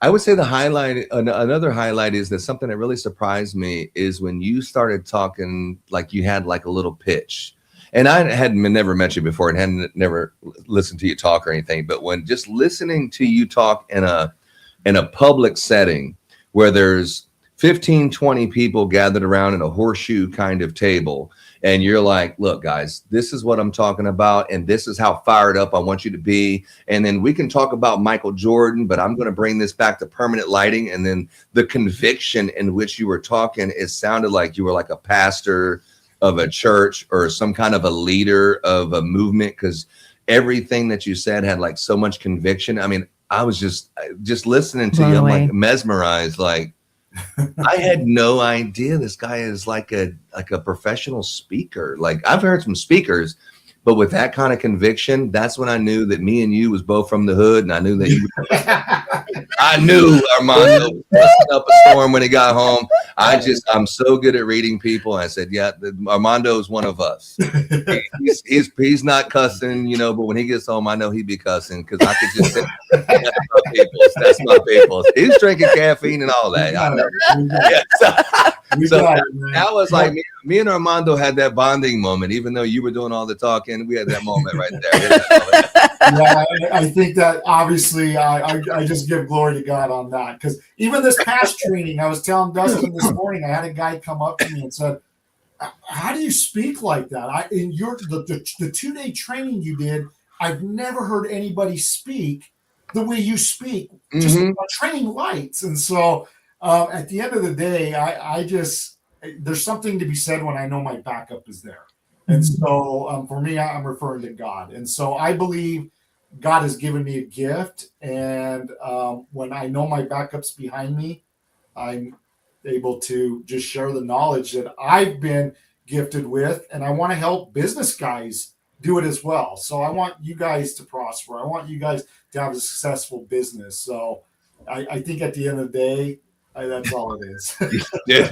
I would say the highlight, another highlight is that something that really surprised me is when you started talking like you had like a little pitch. And I hadn't never met you before and hadn't never listened to you talk or anything. But when just listening to you talk in a public setting where there's 15, 20 people gathered around in a horseshoe kind of table, and you're like, look, guys, this is what I'm talking about, and this is how fired up I want you to be. And then we can talk about Michael Jordan, but I'm going to bring this back to permanent lighting. And then the conviction in which you were talking, it sounded like you were like a pastor of a church or some kind of a leader of a movement, because everything that you said had like so much conviction. I mean, I was just listening to you. I'm like mesmerized. Like, I had no idea this guy is like a professional speaker. Like, I've heard some speakers, but with that kind of conviction, that's when I knew that me and you was both from the hood, and I knew that you. I knew Armando was messing up a storm when he got home. I'm so good at reading people. I said, yeah, Armando is one of us. He's not cussing, you know, but when he gets home, I know he'd be cussing, because I could just say, that's my people's. He's drinking caffeine and all that. I know. Yeah, so that was like me and Armando had that bonding moment. Even though you were doing all the talking, we had that moment right there. Yeah, I think that obviously I just give glory to God on that, because even this past training, I was telling Dustin this morning, I had a guy come up to me and said, how do you speak like that? In the 2-day training you did, I've never heard anybody speak the way you speak, just training lights. And so at the end of the day, there's something to be said when I know my backup is there. And so for me, I'm referring to God. And so I believe God has given me a gift. And when I know my backup's behind me, I'm able to just share the knowledge that I've been gifted with. And I want to help business guys do it as well. So I want you guys to prosper. I want you guys to have a successful business. So I think at the end of the day, that's all it is. Yeah.